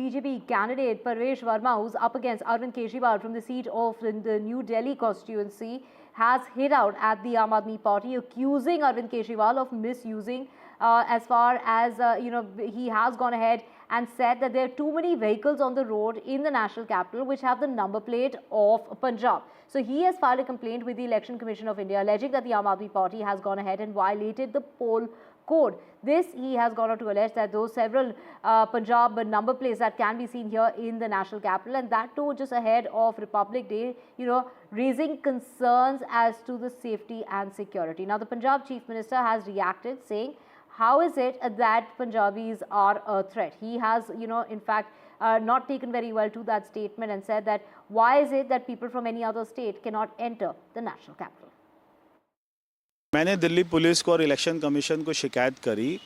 BJP candidate Parvesh Verma, who's up against Arvind Kejriwal from the seat of the New Delhi constituency, has hit out at the Aam Aadmi Party, accusing Arvind Kejriwal of misusing as far as, he has gone ahead and said that there are too many vehicles on the road in the national capital which have the number plate of Punjab. So he has filed a complaint with the Election Commission of India alleging that the Aam Aadmi Party has gone ahead and violated the poll code. This he has gone on to allege that those several Punjab number plates that can be seen here in the national capital, and that too just ahead of Republic Day, raising concerns as to the safety and security. Now the Punjab Chief Minister has reacted saying, how is it that Punjabis are a threat? He has, in fact, not taken very well to that statement and said that why is it that people from any other state cannot enter the national capital? मैंने Delhi police को और election commission को शिकायत करी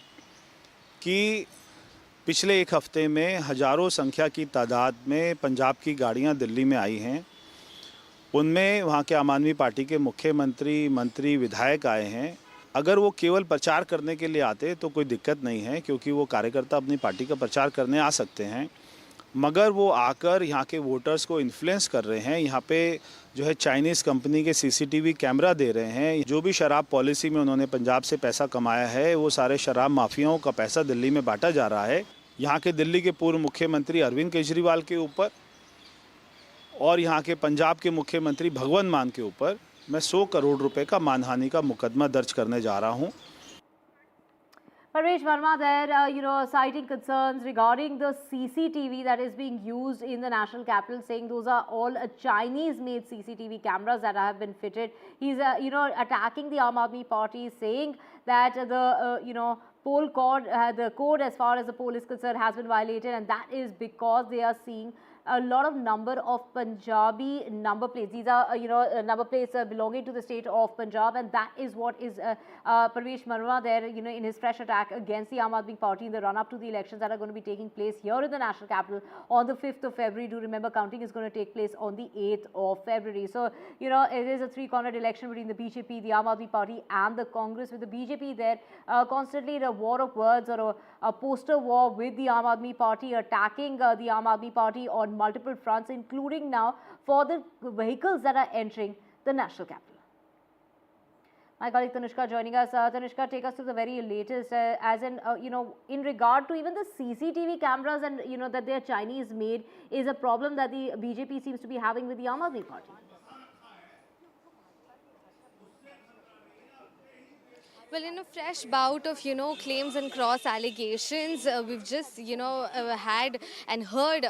कि पिछले एक हफ्ते में हज़ारों संख्या की तादाद में पंजाब की गाड़ियां दिल्ली में आई हैं। उनमें वहां के आम आदमी पार्टी के मुख्यमंत्री, मंत्री, विधायक आए हैं। अगर वो केवल प्रचार करने के लिए आते तो कोई दिक्कत नहीं है, क्योंकि वो कार्यकर्ता अपनी पार्टी का प्रचार करने आ सकते हैं, मगर वो आकर यहाँ के वोटर्स को इन्फ्लुएंस कर रहे हैं। यहाँ पे जो है चाइनीज़ कंपनी के सीसीटीवी कैमरा दे रहे हैं। जो भी शराब पॉलिसी में उन्होंने पंजाब से पैसा कमाया है, वो सारे शराब माफियाओं का पैसा दिल्ली में बांटा जा रहा है। यहाँ के दिल्ली के पूर्व मुख्यमंत्री अरविंद केजरीवाल के ऊपर और यहाँ के पंजाब के मुख्यमंत्री भगवंत मान के ऊपर मैं 100 करोड़ रुपए का मानहानि का मुकदमा दर्ज करने जा रहा हूँ। Parvesh Verma there, citing concerns regarding the CCTV that is being used in the national capital, saying those are all Chinese-made CCTV cameras that have been fitted. He's, attacking the Aam Aadmi Party, saying that the, poll code, the code as far as the poll is concerned has been violated, and that is because they are seeing a lot of number of Punjabi number plates. These are, number plates belonging to the state of Punjab, and that is what is Parvesh Verma there, in his fresh attack against the Aam Aadmi Party in the run-up to the elections that are going to be taking place here in the national capital on the 5th of February. Do remember, counting is going to take place on the 8th of February. So, it is a three-cornered election between the BJP, the Aam Aadmi Party and the Congress, with the BJP there constantly in a war of words or a poster war with the Aam Aadmi Party, attacking the Aam Aadmi Party on multiple fronts, including now for the vehicles that are entering the national capital. My colleague Tanushka joining us. Tanushka, take us to the very latest, as in, in regard to even the CCTV cameras and, that they are Chinese made, is a problem that the BJP seems to be having with the Aam Aadmi Party. Well, in a fresh bout of, claims and cross allegations, we've just, had and heard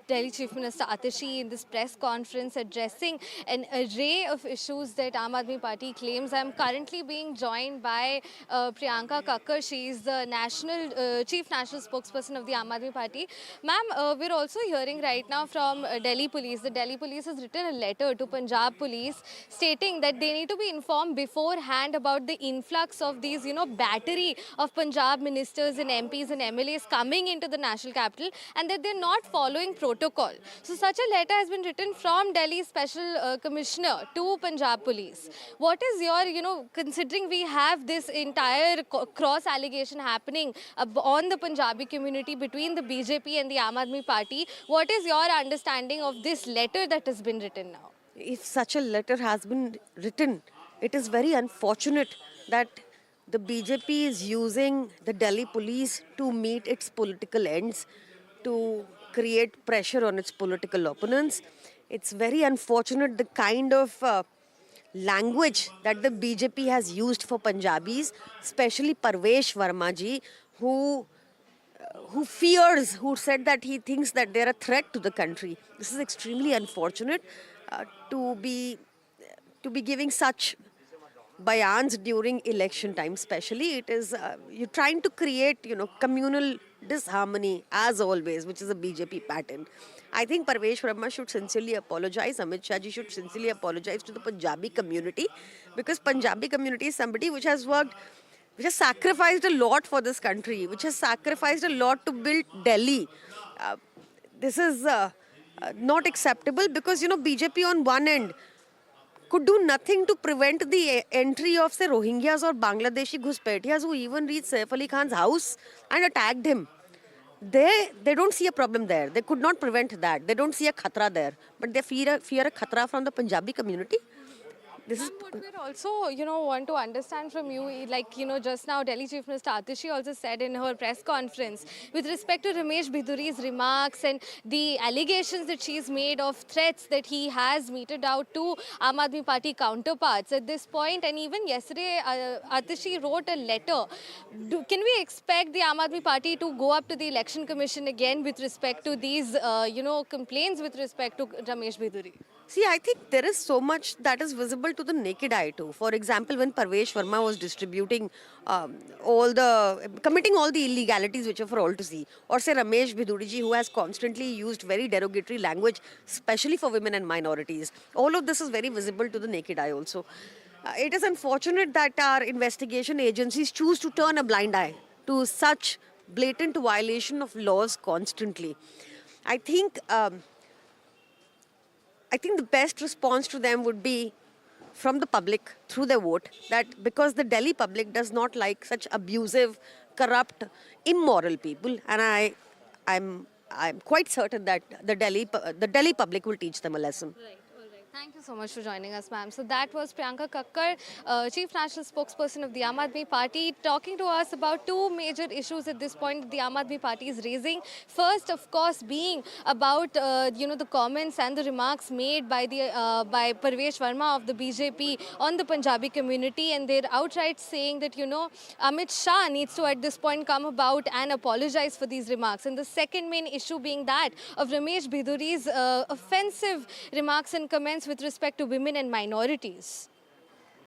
Delhi Chief Minister Atashi in this press conference addressing an array of issues that Aam Aadmi Party claims. I'm currently being joined by Priyanka Kakkar. She is the Chief National Spokesperson of the Aam Aadmi Party. Ma'am, we're also hearing right now from Delhi Police. The Delhi Police has written a letter to Punjab Police stating that they need to be informed beforehand about the influx of these, battery of Punjab ministers and MPs and MLAs coming into the national capital, and that they're not following protocol. So such a letter has been written from Delhi Special Commissioner to Punjab Police. What is your, considering we have this entire cross allegation happening on the Punjabi community between the BJP and the Aam Aadmi Party, what is your understanding of this letter that has been written now? If such a letter has been written, it is very unfortunate that the BJP is using the Delhi police to meet its political ends, to create pressure on its political opponents. It's very unfortunate the kind of language that the BJP has used for Punjabis, especially Parvesh Verma ji, who said that he thinks that they're a threat to the country. This is extremely unfortunate to be giving such bayans during election time. Especially it is you're trying to create communal disharmony as always, which is a BJP pattern. I think Parvesh Verma should sincerely apologize. Amit Shah ji should sincerely apologize to the Punjabi community, because Punjabi community is somebody which has worked, which has sacrificed a lot for this country, which has sacrificed a lot to build Delhi. This is not acceptable, because BJP on one end could do nothing to prevent the entry of, say, Rohingyas or Bangladeshi Ghuspetias who even reached Saif Ali Khan's house and attacked him. they don't see a problem there. They could not prevent that. They don't see a khatra there, but they fear a khatra from the Punjabi community. This is What we're also, want to understand from you, like, just now Delhi Chief Minister Atishi also said in her press conference with respect to Ramesh Biduri's remarks and the allegations that she's made of threats that he has meted out to Aam Aadmi Party counterparts at this point. And even yesterday, Atishi wrote a letter. Can we expect the Aam Aadmi Party to go up to the Election Commission again with respect to these, complaints with respect to Ramesh Biduri? See, I think there is so much that is visible to the naked eye too. For example, when Parvesh Verma was distributing committing all the illegalities which are for all to see, or say Ramesh Biduriji, who has constantly used very derogatory language, especially for women and minorities, all of this is very visible to the naked eye also. It is unfortunate that our investigation agencies choose to turn a blind eye to such blatant violation of laws constantly. I think the best response to them would be from the public through their vote, that because the Delhi public does not like such abusive, corrupt, immoral people, and I'm quite certain that the Delhi public will teach them a lesson. Right, all right. Thank you so much for joining us, ma'am. So that was Priyanka Kakkar, Chief National Spokesperson of the Aam Aadmi Party, talking to us about two major issues at this point that the Aam Aadmi Party is raising. First, of course, being about the comments and the remarks made by by Parvesh Verma of the BJP on the Punjabi community, and they're outright saying that Amit Shah needs to at this point come about and apologize for these remarks. And the second main issue being that of Ramesh Biduri's offensive remarks and comments with respect to women and minorities.